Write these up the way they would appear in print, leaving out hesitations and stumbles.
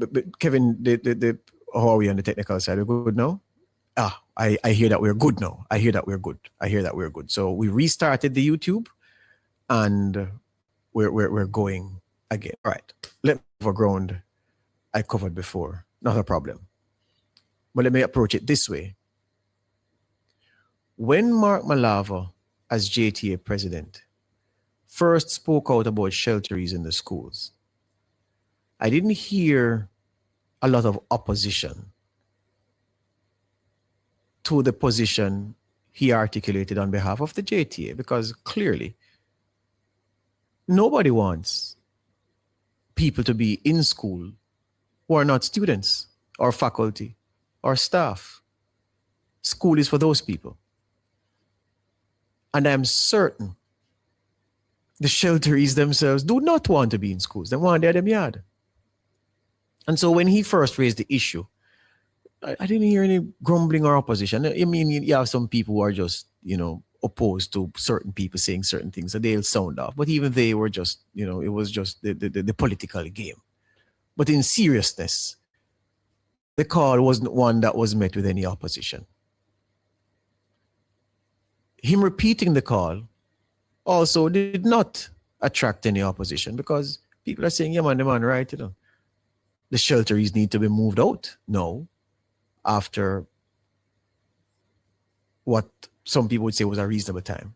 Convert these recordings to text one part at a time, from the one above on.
But Kevin, how are we on the technical side? We're good now? I hear that we're good now. I hear that we're good. So we restarted the YouTube and we're going again. All right. Let me cover ground I covered before. Not a problem. But let me approach it this way. When Mark Malava, as JTA president, first spoke out about shelterees in the schools, I didn't hear a lot of opposition to the position he articulated on behalf of the JTA, because clearly nobody wants people to be in school who are not students or faculty or staff. School is for those people. And I'm certain the shelterees themselves do not want to be in schools. They want their yard. And so when he first raised the issue, I didn't hear any grumbling or opposition. I mean, you have some people who are just, opposed to certain people saying certain things, so they'll sound off. But even they were just, it was just the political game. But in seriousness, the call wasn't one that was met with any opposition. Him repeating the call also did not attract any opposition, because people are saying, yeah, man, the man, right, the shelterees need to be moved out now, after what some people would say was a reasonable time.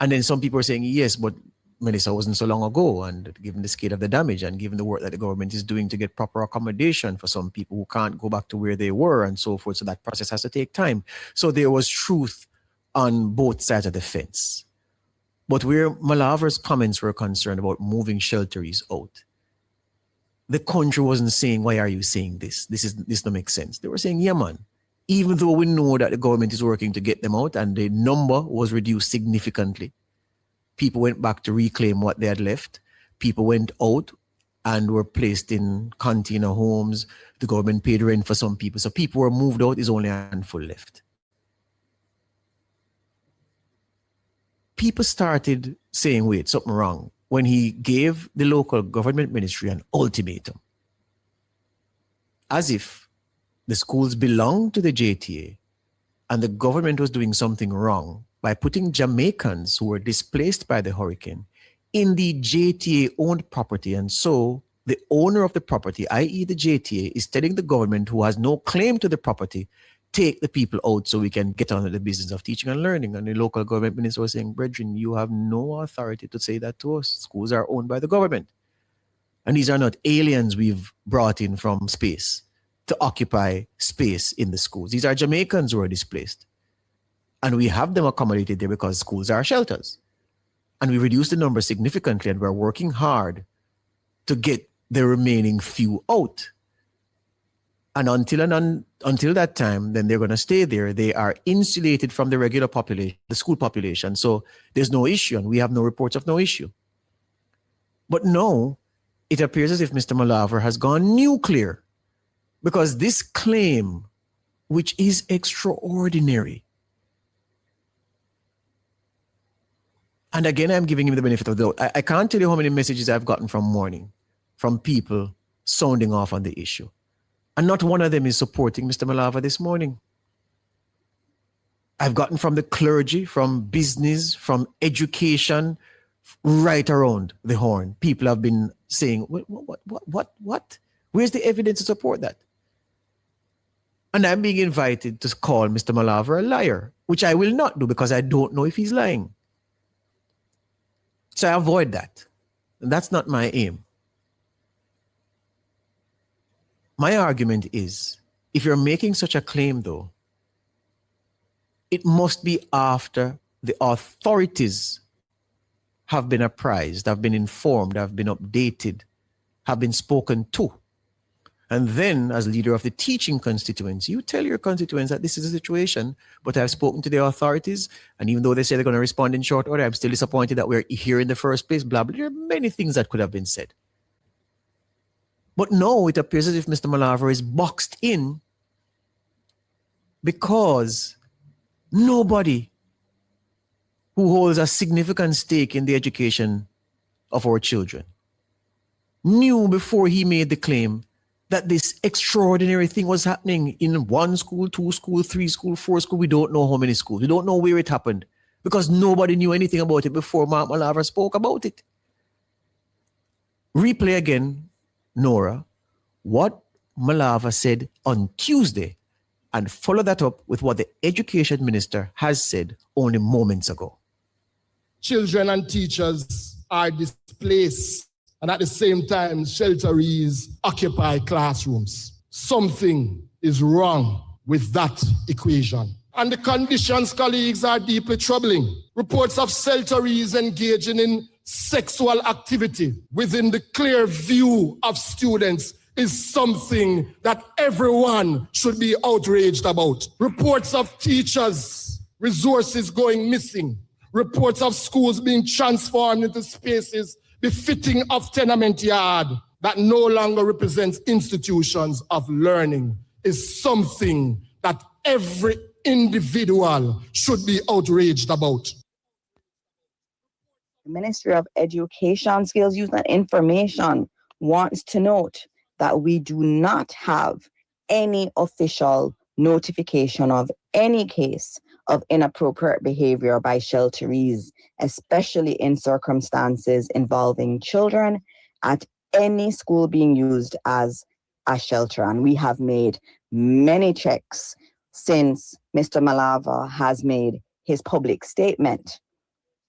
And then some people are saying, yes, but Melissa wasn't so long ago, and given the scale of the damage and given the work that the government is doing to get proper accommodation for some people who can't go back to where they were and so forth, so that process has to take time. So there was truth on both sides of the fence. But where Malava's comments were concerned about moving shelterees out, the country wasn't saying, why are you saying this? This don't make sense. They were saying, yeah, man, even though we know that the government is working to get them out and the number was reduced significantly, people went back to reclaim what they had left. People went out and were placed in container homes. The government paid rent for some people. So people were moved out. There's only a handful left. People started saying, wait, something wrong, when he gave the local government ministry an ultimatum, as if the schools belonged to the JTA and the government was doing something wrong by putting Jamaicans who were displaced by the hurricane in the JTA-owned property. And so the owner of the property, i.e. the JTA, is telling the government, who has no claim to the property, take the people out so we can get on with the business of teaching and learning. And the local government minister was saying, brethren, you have no authority to say that to us. Schools are owned by the government. And these are not aliens we've brought in from space to occupy space in the schools. These are Jamaicans who are displaced. And we have them accommodated there because schools are shelters. And we reduced the number significantly, and we're working hard to get the remaining few out. And until that time, then they're going to stay there. They are insulated from the regular population, the school population. So there's no issue, and we have no reports of no issue. But no, it appears as if Mr. Malava has gone nuclear, because this claim, which is extraordinary, and again, I'm giving him the benefit of the doubt. I can't tell you how many messages I've gotten from morning from people sounding off on the issue. And not one of them is supporting Mr. Malava this morning. I've gotten from the clergy, from business, from education, right around the horn. People have been saying, what? Where's the evidence to support that? And I'm being invited to call Mr. Malava a liar, which I will not do because I don't know if he's lying. So I avoid that. And that's not my aim. My argument is, if you're making such a claim, though, it must be after the authorities have been apprised, have been informed, have been updated, have been spoken to. And then, as leader of the teaching constituency, you tell your constituents that this is the situation, but I've spoken to the authorities, and even though they say they're going to respond in short order, I'm still disappointed that we're here in the first place, blah, blah. There are many things that could have been said. But no, it appears as if Mr. Malava is boxed in because nobody who holds a significant stake in the education of our children knew before he made the claim that this extraordinary thing was happening in 1 school, 2 school, 3 school, 4 school. We don't know how many schools. We don't know where it happened because nobody knew anything about it before Mark Malava spoke about it. Replay again, Nora, what Malava said on Tuesday and follow that up with what the education minister has said only moments ago. Children and teachers are displaced, and at the same time, shelterees occupy classrooms. Something is wrong with that equation. And the conditions, colleagues, are deeply troubling. Reports of shelterees engaging in sexual activity within the clear view of students is something that everyone should be outraged about. Reports of teachers, resources going missing. Reports of schools being transformed into spaces befitting of tenement yard that no longer represents institutions of learning is something that every individual should be outraged about. The Ministry of Education, Skills, Youth and Information wants to note that we do not have any official notification of any case of inappropriate behavior by shelterees, especially in circumstances involving children at any school being used as a shelter. And we have made many checks since Mr. Malava has made his public statement.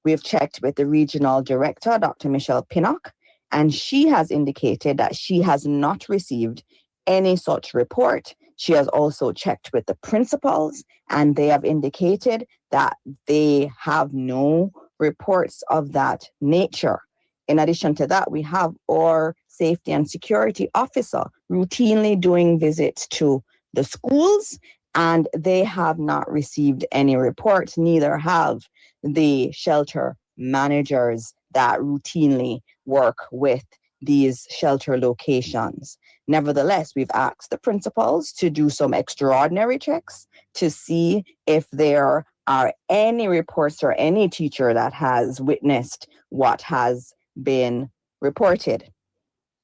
We have checked with the regional director, Dr. Michelle Pinnock, and she has indicated that she has not received any such report. She has also checked with the principals, and they have indicated that they have no reports of that nature. In addition to that, we have our safety and security officer routinely doing visits to the schools, and they have not received any reports, neither have the shelter managers that routinely work with these shelter locations. Nevertheless, we've asked the principals to do some extraordinary checks to see if there are any reports or any teacher that has witnessed what has been reported.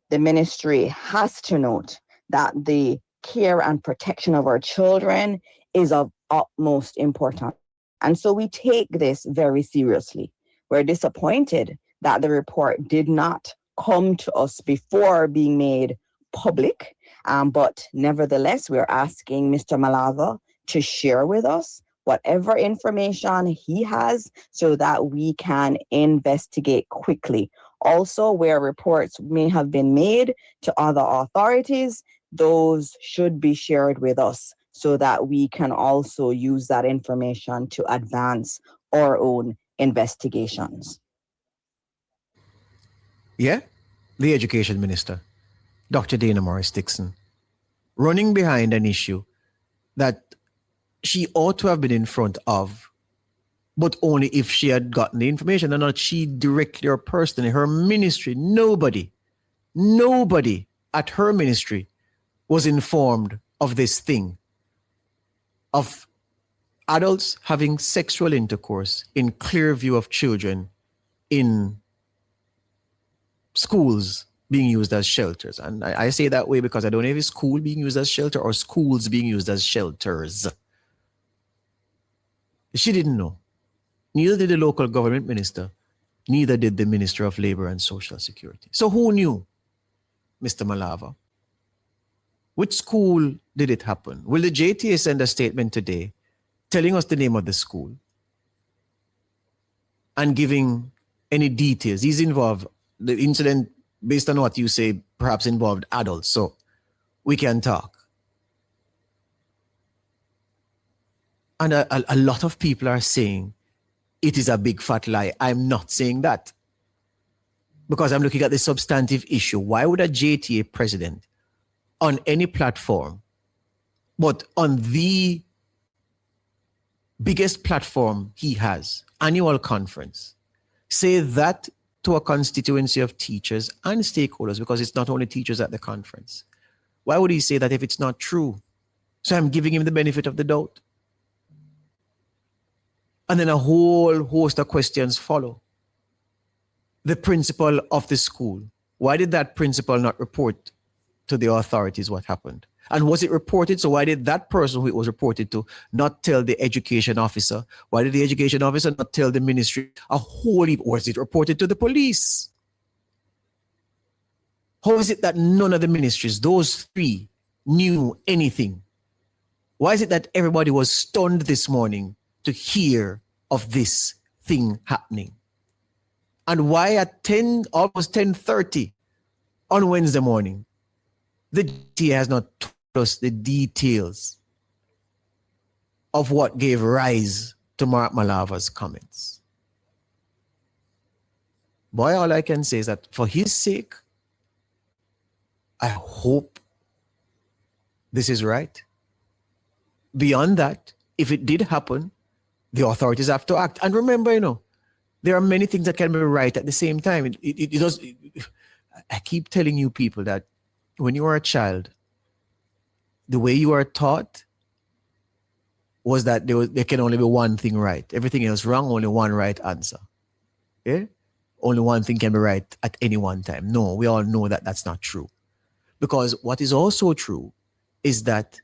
The ministry has to note that the care and protection of our children is of utmost importance. And so we take this very seriously. We're disappointed that the report did not come to us before being made public, but nevertheless, we're asking Mr. Malava to share with us whatever information he has so that we can investigate quickly. Also, where reports may have been made to other authorities, those should be shared with us so that we can also use that information to advance our own investigations. Yeah, the education minister, Dr. Dana Morris Dixon, running behind an issue that she ought to have been in front of, but only if she had gotten the information, and not she directly or personally. Her ministry, nobody at her ministry was informed of this thing, of adults having sexual intercourse in clear view of children in schools being used as shelters. And I say that way because I don't know if it's school being used as shelter or schools being used as shelters. She didn't know. Neither did the local government minister. Neither did the Minister of Labor and Social Security. So who knew, Mr. Malava? Which school did it happen? Will the JTA send a statement today telling us the name of the school and giving any details? These involve the incident, based on what you say, perhaps involved adults, so we can talk. And a lot of people are saying it is a big fat lie. I'm not saying that because I'm looking at the substantive issue. Why would a JTA president on any platform, but on the biggest platform he has, annual conference, say that to a constituency of teachers and stakeholders, because it's not only teachers at the conference? Why would he say that if it's not true? So I'm giving him the benefit of the doubt. And then a whole host of questions follow. The principal of the school, why did that principal not report to the authorities what happened? And was it reported? So why did that person who it was reported to not tell the education officer? Why did the education officer not tell the ministry? Was it reported to the police? How is it that none of the ministries, those three, knew anything? Why is it that everybody was stunned this morning to hear of this thing happening? And why at almost 10:30 on Wednesday morning, the JTA has not told us the details of what gave rise to Mark Malava's comments? Boy, all I can say is that for his sake, I hope this is right. Beyond that, if it did happen, the authorities have to act. And remember, there are many things that can be right at the same time. I keep telling you people that when you are a child, the way you are taught was that there can only be one thing right. Everything else wrong, only one right answer. Yeah? Only one thing can be right at any one time. No, we all know that that's not true. Because what is also true is that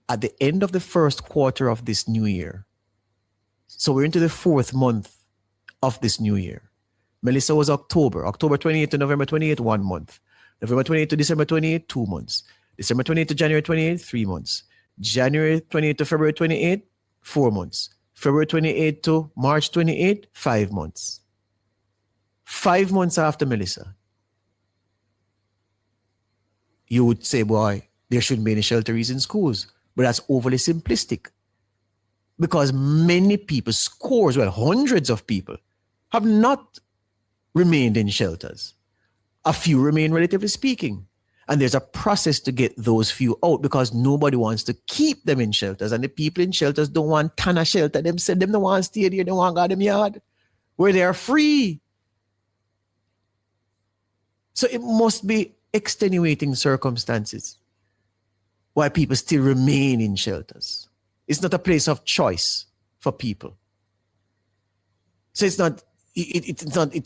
at the end of the first quarter of this new year, so we're into the 4th month of this new year. Melissa was October 28th to November 28th, 1 month. November 28th to December 28th, 2 months. December 28th to January 28th, 3 months. January 28th to February 28th, 4 months. February 28th to March 28th, 5 months. 5 months after Melissa, you would say, boy, there shouldn't be any shelterees in schools. But that's overly simplistic. Because many people, hundreds of people, have not remained in shelters. A few remain, relatively speaking. And there's a process to get those few out because nobody wants to keep them in shelters. And the people in shelters don't want Tana shelter. Them said them don't want to stay there, they want to go to them yard where they are free. So it must be extenuating circumstances why people still remain in shelters. It's not a place of choice for people. So it's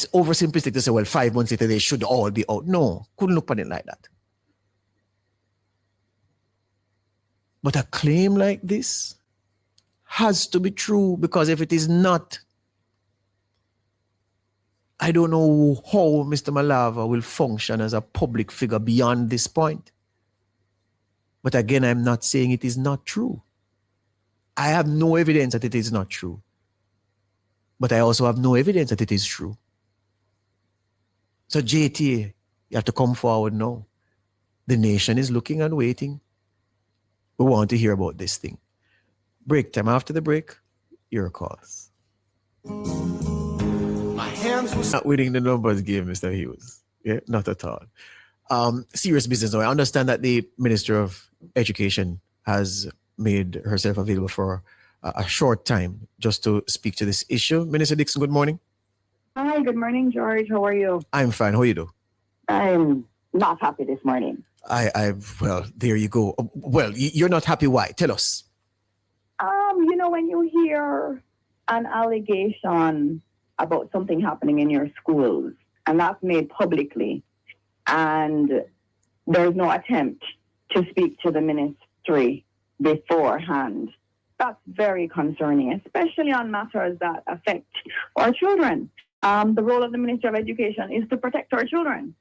oversimplistic to say, well, 5 months later, they should all be out. No, couldn't look at it like that. But a claim like this has to be true because if it is not, I don't know how Mr. Malava will function as a public figure beyond this point. But again, I'm not saying it is not true. I have no evidence that it is not true. But I also have no evidence that it is true. So JTA, you have to come forward now. The nation is looking and waiting. We want to hear about this thing. Break time. After the break, your calls. My hands were not winning the numbers game, Mr. Hughes. Yeah, not at all. Serious business though. I understand that the Minister of Education has made herself available for a short time just to speak to this issue. Minister Dixon, good morning. Hi, good morning, George. How are you? I'm fine. How are you doing? I'm not happy this morning. Well, there you go. Well, you're not happy. Why? Tell us. When you hear an allegation about something happening in your schools, and that's made publicly, and there's no attempt to speak to the ministry beforehand, that's very concerning, especially on matters that affect our children. The role of the Ministry of Education is to protect our children.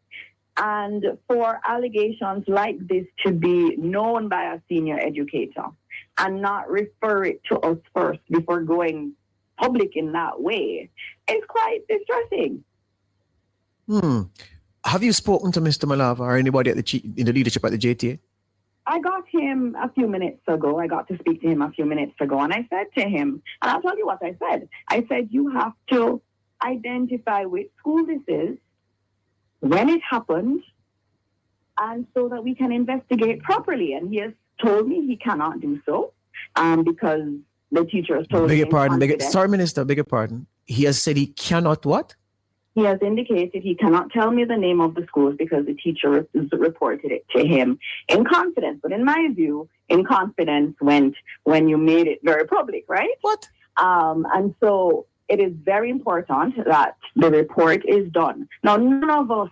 And for allegations like this to be known by a senior educator and not refer it to us first before going public in that way is quite distressing. Have you spoken to Mr. Malava or anybody in the leadership at the JTA? I got him a few minutes ago. I got to speak to him a few minutes ago. And I said to him, and I'll tell you what I said. I said, you have to identify which school this is, when it happened, and so that we can investigate properly. And he has told me he cannot do so because the teacher has told me. Sorry, Minister, beg your pardon. He has said he cannot what? He has indicated he cannot tell me the name of the schools because the teacher reported it to him in confidence. But in my view, in confidence went when you made it very public, right? What? And so it is very important that the report is done. Now, none of us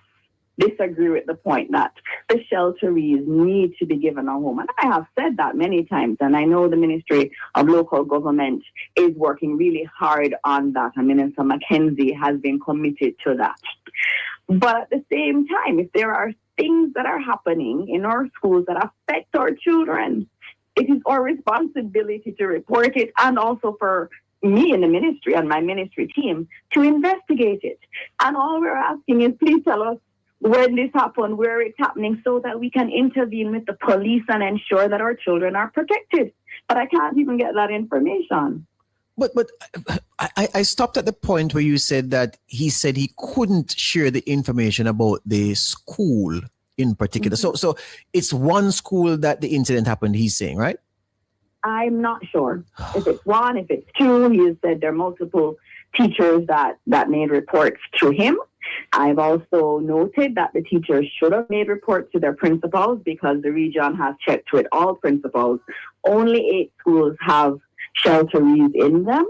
disagree with the point that the shelterees need to be given a home. And I have said that many times, and I know the Ministry of Local Government is working really hard on that. And Minister Mackenzie has been committed to that. But at the same time, if there are things that are happening in our schools that affect our children, it is our responsibility to report it, and also for me in the ministry and my ministry team to investigate it. And all we're asking is, please tell us when this happened, where it's happening, so that we can intervene with the police and ensure that our children are protected. But I can't even get that information. But I stopped at the point where you said that he said he couldn't share the information about the school in particular. Mm-hmm. So it's one school that the incident happened, he's saying, right? I'm not sure if it's one, if it's two. He has said there are multiple teachers that made reports to him. I've also noted that the teachers should have made reports to their principals, because the region has checked with all principals. Only 8 schools have shelterees in them,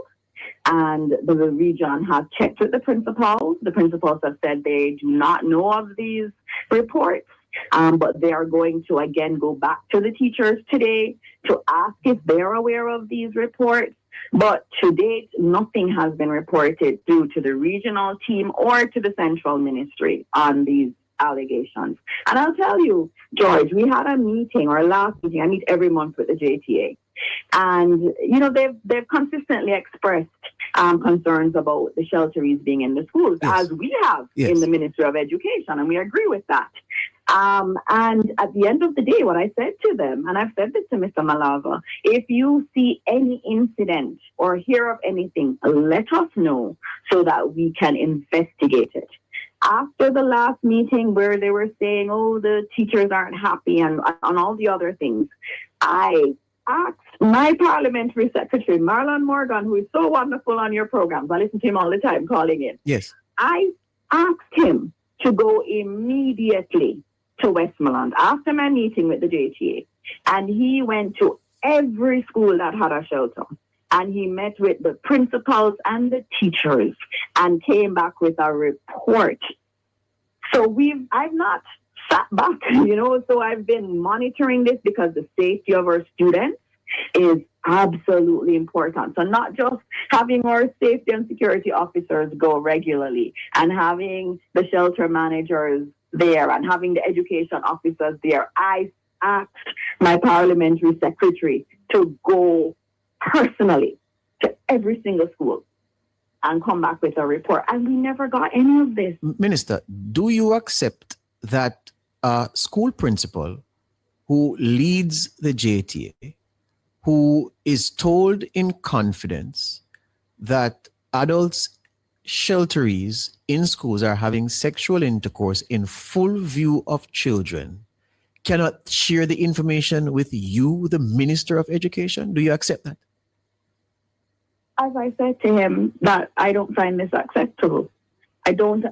and the region has checked with the principals. The principals have said they do not know of these reports, but they are going to again go back to the teachers today to ask if they're aware of these reports. But to date, nothing has been reported due to the regional team or to the central ministry on these allegations. And I'll tell you, George, we had a meeting, our last meeting. I meet every month with the JTA. And, you know, they've consistently expressed concerns about the shelterees being in the schools, yes, as we have yes, in the Ministry of Education, and we agree with that. And at the end of the day, what I said to them, and I've said this to Mr. Malava, if you see any incident or hear of anything, let us know so that we can investigate it. After the last meeting where they were saying, oh, the teachers aren't happy and on all the other things, I asked my parliamentary secretary, Marlon Morgan, who is so wonderful on your programs. I listen to him all the time calling in. Yes. I asked him to go immediately to Westmoreland after my meeting with the JTA. And he went to every school that had a shelter. And he met with the principals and the teachers and came back with a report. So I've not sat back, so I've been monitoring this, because the safety of our students is absolutely important. So not just having our safety and security officers go regularly and having the shelter managers there and having the education officers there. I asked my parliamentary secretary to go personally to every single school and come back with a report. And we never got any of this. Minister, do you accept that a school principal who leads the JTA, who is told in confidence that adults, shelterees in schools are having sexual intercourse in full view of children, cannot share the information with you, the Minister of Education? Do you accept that? As I said to him, that I don't find this acceptable. I don't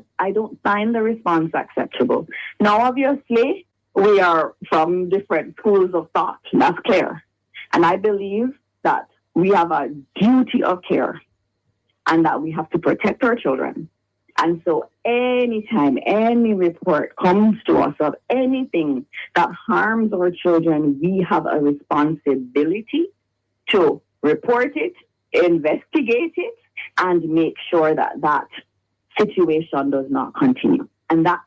find the response acceptable. Now, obviously, we are from different schools of thought. That's clear. And I believe that we have a duty of care and that we have to protect our children. And so anytime any report comes to us of anything that harms our children, we have a responsibility to report it, investigate it, and make sure that that situation does not continue. And that's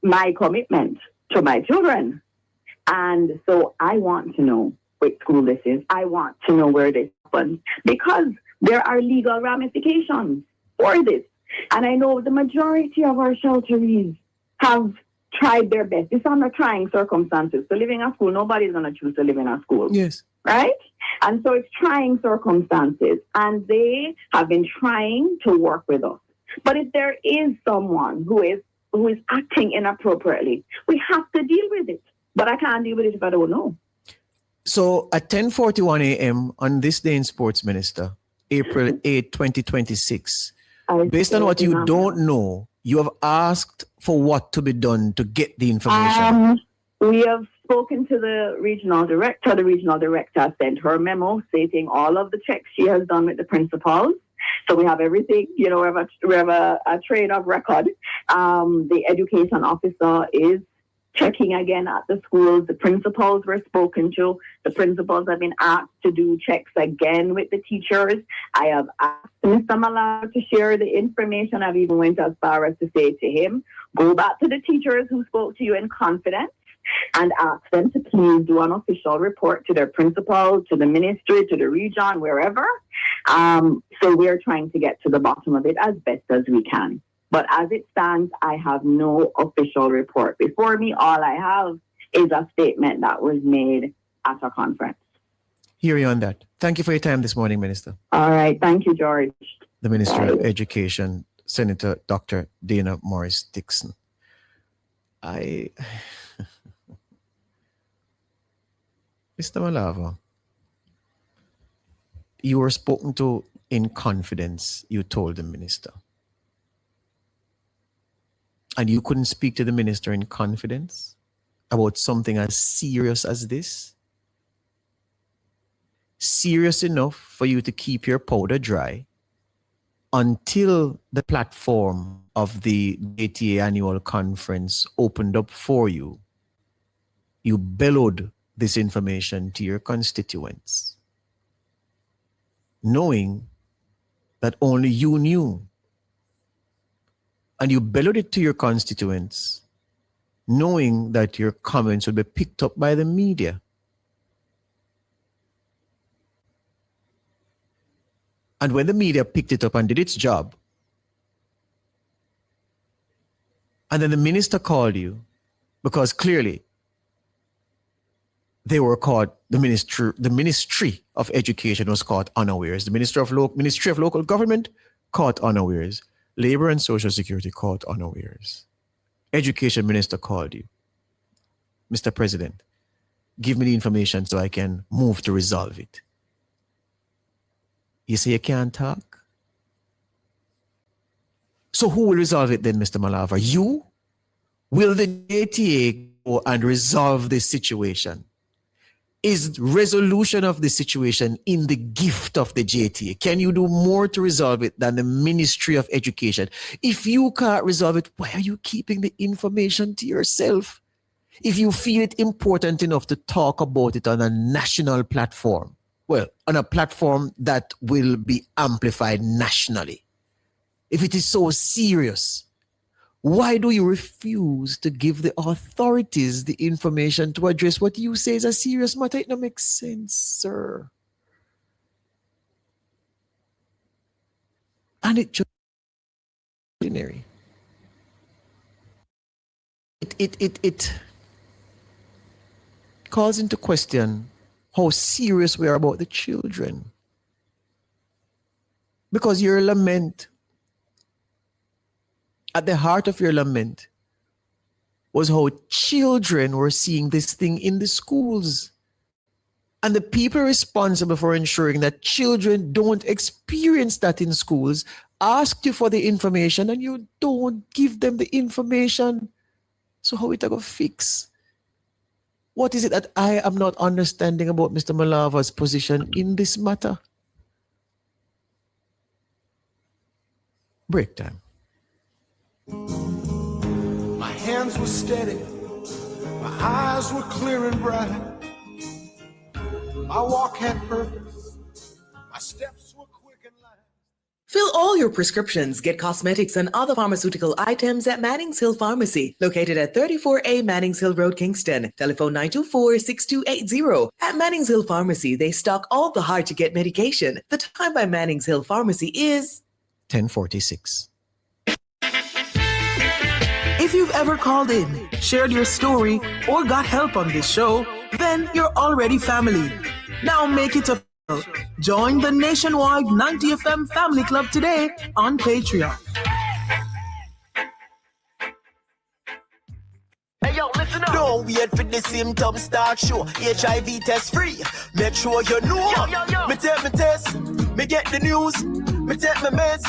my commitment to my children. And so I want to know which school this is. I want to know where this happened, because there are legal ramifications for this. And I know the majority of our shelterees have tried their best. It's under trying circumstances. So living in a school, nobody's going to choose to live in a school. Yes. Right? And so it's trying circumstances. And they have been trying to work with us. But if there is someone who is acting inappropriately, we have to deal with it. But I can't deal with it if I don't know. So at 10:41 a.m. on this day in Sports, Minister, April 8, 2026, based on what you don't know, you have asked for what to be done to get the information. We have spoken to the regional director. The regional director sent her a memo stating all of the checks she has done with the principals. So we have everything, we have a train of record. The education officer is checking again at the schools. The principals were spoken to. The principals have been asked to do checks again with the teachers. I have asked Mr. Malava to share the information. I've even went as far as to say to him, go back to the teachers who spoke to you in confidence and ask them to please do an official report to their principal, to the ministry, to the region, wherever. So we're trying to get to the bottom of it as best as we can. But as it stands, I have no official report before me. All I have is a statement that was made at a conference. Hear you on that. Thank you for your time this morning, Minister. All right. Thank you, George. The Minister of Education, Senator Dr. Dana Morris Dixon. Mr. Malava, you were spoken to in confidence, you told the minister. And you couldn't speak to the minister in confidence about something as serious as this? Serious enough for you to keep your powder dry until the platform of the JTA annual conference opened up for you. You bellowed this information to your constituents, knowing that only you knew. And you bellowed it to your constituents, knowing that your comments would be picked up by the media. And when the media picked it up and did its job, and then the minister called you, because clearly they were caught, the Ministry of Education was caught unawares. The Ministry of Local Government caught unawares. Labor and Social Security caught unawares. Education Minister called you. Mr. President, give me the information so I can move to resolve it. You say you can't talk? So who will resolve it then, Mr. Malava? You? Will the JTA go and resolve this situation? Is resolution of the situation in the gift of the JTA? Can you do more to resolve it than the Ministry of Education? If you can't resolve it, why are you keeping the information to yourself? If you feel it important enough to talk about it on a national platform, well, on a platform that will be amplified nationally. If it is so serious, why do you refuse to give the authorities the information to address what you say is a serious matter? It don't make sense, sir. And it just ordinary. It calls into question how serious we are about the children. Because your lament, at the heart of your lament, was how children were seeing this thing in the schools. And the people responsible for ensuring that children don't experience that in schools asked you for the information and you don't give them the information. So how it going to fix? What is it that I am not understanding about Mr. Malava's position in this matter? Break time. My hands were steady, my eyes were clear and bright. My walk had purpose, my steps were quick and light. Fill all your prescriptions, get cosmetics and other pharmaceutical items at Mannings Hill Pharmacy, located at 34A Mannings Hill Road, Kingston. Telephone 924-6280. At Mannings Hill Pharmacy, they stock all the hard-to-get medication. The time by Mannings Hill Pharmacy is 10:46. If you've ever called in, shared your story, or got help on this show, then you're already family. Now make it official. Join the nationwide 90 FM Family Club today on Patreon. Hey yo, listen up. Don't wait for the symptoms start show. HIV test free. Make sure you know. Yo. Me take my test. Me get the news. Me take my meds.